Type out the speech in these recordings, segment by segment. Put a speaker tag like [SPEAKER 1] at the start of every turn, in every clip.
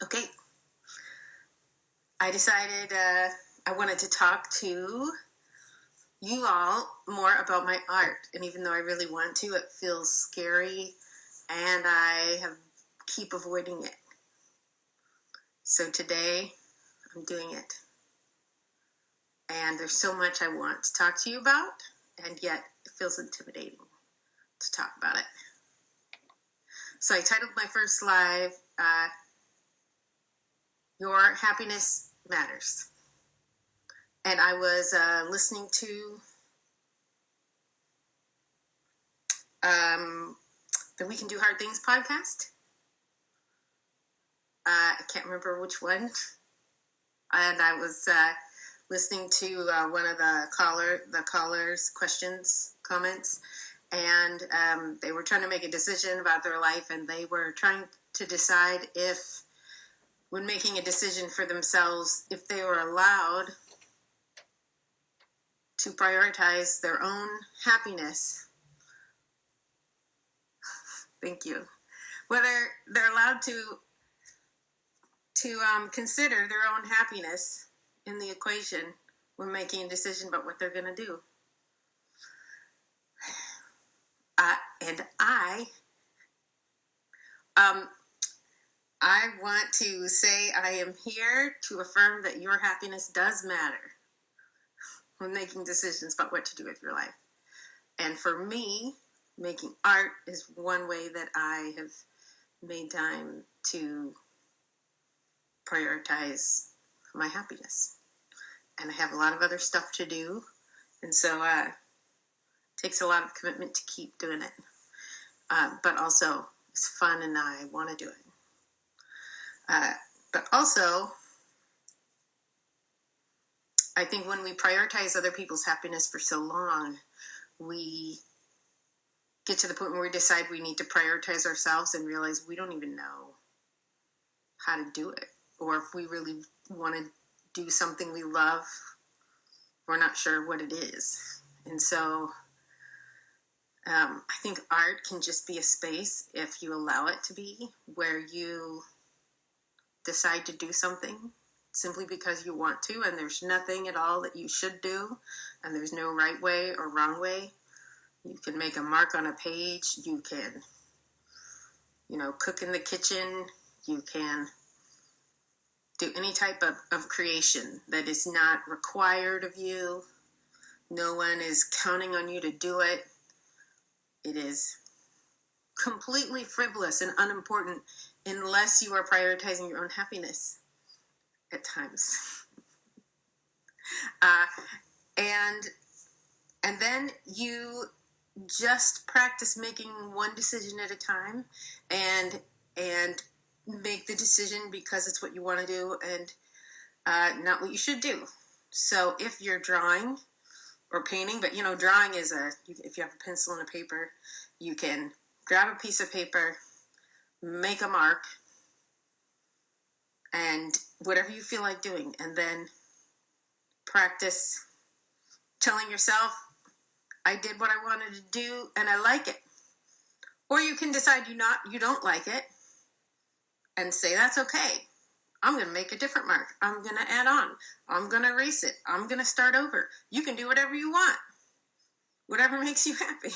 [SPEAKER 1] Okay. I decided I wanted to talk to you all more about my art. And even though I really want to, it feels scary and I keep avoiding it. So today I'm doing it. And there's so much I want to talk to you about, and yet it feels intimidating to talk about it. So I titled my first live, Your Happiness Matters. And I was listening to the We Can Do Hard Things podcast. I can't remember which one. And I was listening to one of the callers' comments, and they were trying to make a decision about their life, and they were trying to decide if, when making a decision for themselves, if they were allowed to prioritize their own happiness. Thank you. Whether they're allowed to consider their own happiness in the equation when making a decision about what they're going to do. And I want to say I am here to affirm that your happiness does matter when making decisions about what to do with your life. And for me, making art is one way that I have made time to prioritize my happiness. And I have a lot of other stuff to do, and so it takes a lot of commitment to keep doing it. But also, it's fun and I want to do it. But also, I think when we prioritize other people's happiness for so long, we get to the point where we decide we need to prioritize ourselves and realize we don't even know how to do it. Or if we really want to do something we love, we're not sure what it is. And so I think art can just be a space, if you allow it to be, where you decide to do something simply because you want to, and there's nothing at all that you should do, and there's no right way or wrong way. You can make a mark on a page, you can, cook in the kitchen, you can do any type of creation that is not required of you. No one is counting on you to do it. It is completely frivolous and unimportant unless you are prioritizing your own happiness at times. And then you just practice making one decision at a time and make the decision because it's what you want to do and not what you should do. So if you're drawing or painting, but drawing is if you have a pencil and a paper, you can grab a piece of paper, make a mark, and whatever you feel like doing, and then practice telling yourself, I did what I wanted to do and I like it. Or you can decide you don't like it and say, that's okay. I'm going to make a different mark. I'm going to add on. I'm going to erase it. I'm going to start over. You can do whatever you want. Whatever makes you happy.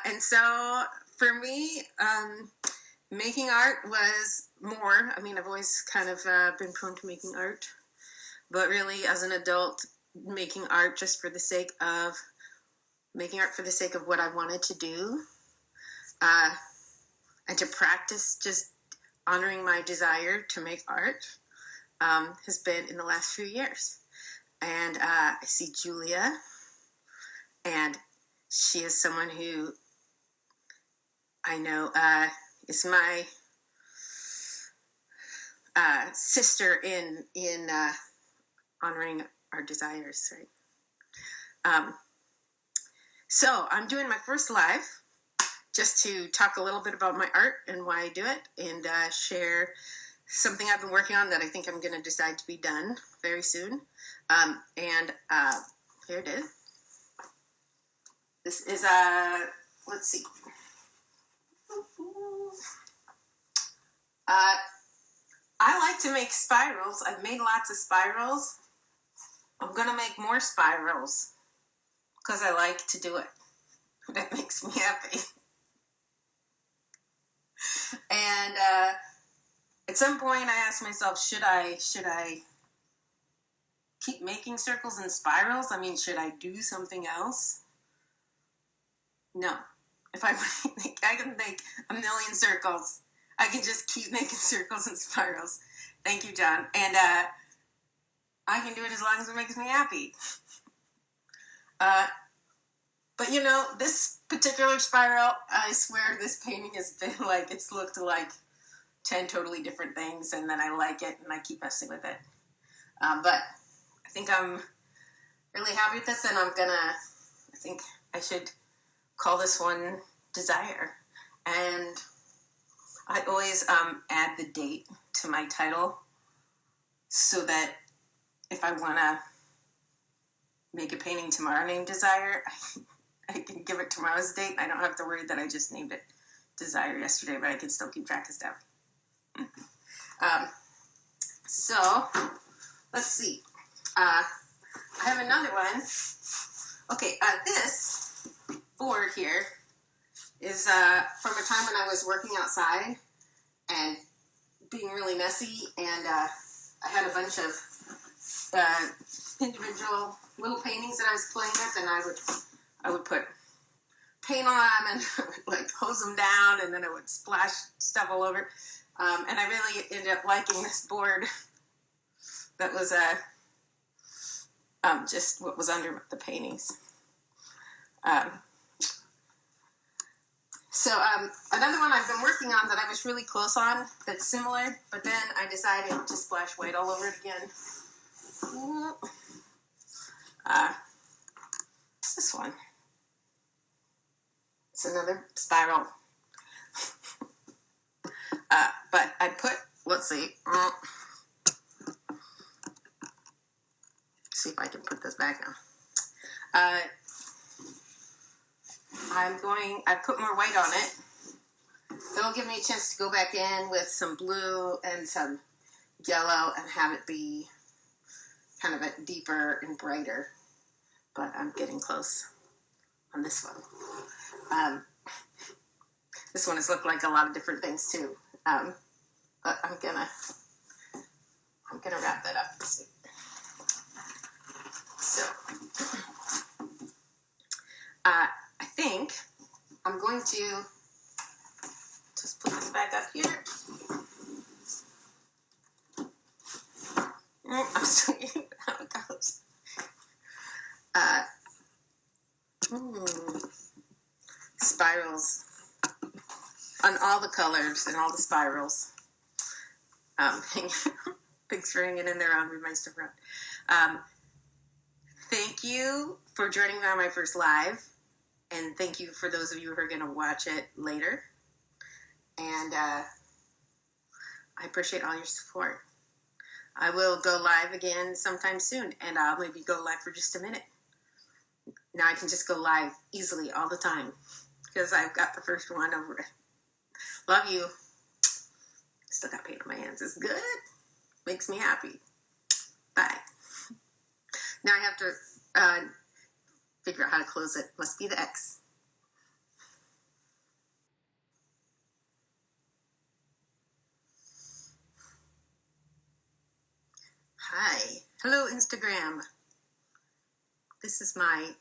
[SPEAKER 1] And so for me, making art was more. I mean, I've always kind of been prone to making art. But really, as an adult, making art just for the sake of making art for the sake of what I wanted to do, and to practice just honoring my desire to make art, has been in the last few years. And I see Julia, and she is someone who I know is my sister in honoring our desires, right? So I'm doing my first live just to talk a little bit about my art and why I do it, and share something I've been working on that I think I'm going to decide to be done very soon. And here it is. This is let's see. Uh, I like to make spirals. I've made lots of spirals. I'm going to make more spirals because I like to do it. That makes me happy. And at some point I asked myself, should I keep making circles and spirals? I mean, should I do something else? No. If I can make a million circles. I can just keep making circles and spirals. Thank you, John. And I can do it as long as it makes me happy. But you know, this particular spiral, I swear this painting has been like, it's looked like 10 totally different things, and then I like it and I keep messing with it. But I think I'm really happy with this, and I think I should call this one Desire. And I always add the date to my title so that if I want to make a painting tomorrow named Desire, I can give it tomorrow's date. I don't have to worry that I just named it Desire yesterday, but I can still keep track of stuff. So, let's see. I have another one. Okay, this board here is from a time when I was working outside and being really messy, and I had a bunch of individual little paintings that I was playing with, and I would put paint on them and like hose them down, and then I would splash stuff all over. And I really ended up liking this board that was just what was under the paintings. So another one I've been working on that I was really close on that's similar, but then I decided to splash white all over it again. This one. It's another spiral. But I put, let's see. See if I can put this back now. I put more white on it. It'll give me a chance to go back in with some blue and some yellow and have it be kind of a deeper and brighter. But I'm getting close on this one. This one has looked like a lot of different things too. But I'm gonna wrap that up. So I think I'm going to just put this back up here. I'm still getting how it goes. Spirals on all the colors and all the spirals. Thanks for hanging in there on my stuff around. Thank you for joining me on my first live, and thank you for those of you who are going to watch it later. And I appreciate all your support. I will go live again sometime soon, and I'll maybe go live for just a minute. Now I can just go live easily all the time because I've got the first one over it. Love you. Still got paint on my hands. It's good. Makes me happy. Bye. Now I have to figure out how to close it. Must be the X. Hi. Hello, Instagram. This is my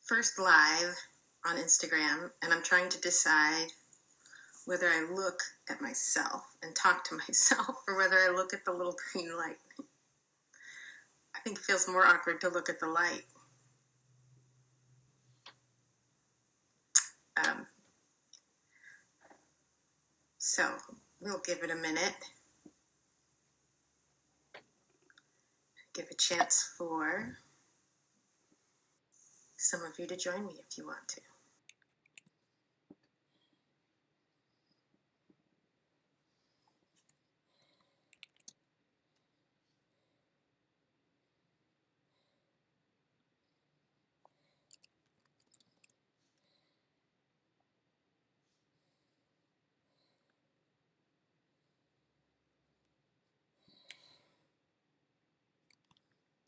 [SPEAKER 1] first live on Instagram, and I'm trying to decide whether I look at myself and talk to myself or whether I look at the little green light. I think it feels more awkward to look at the light. So we'll give it a minute. Give a chance for some of you to join me if you want to.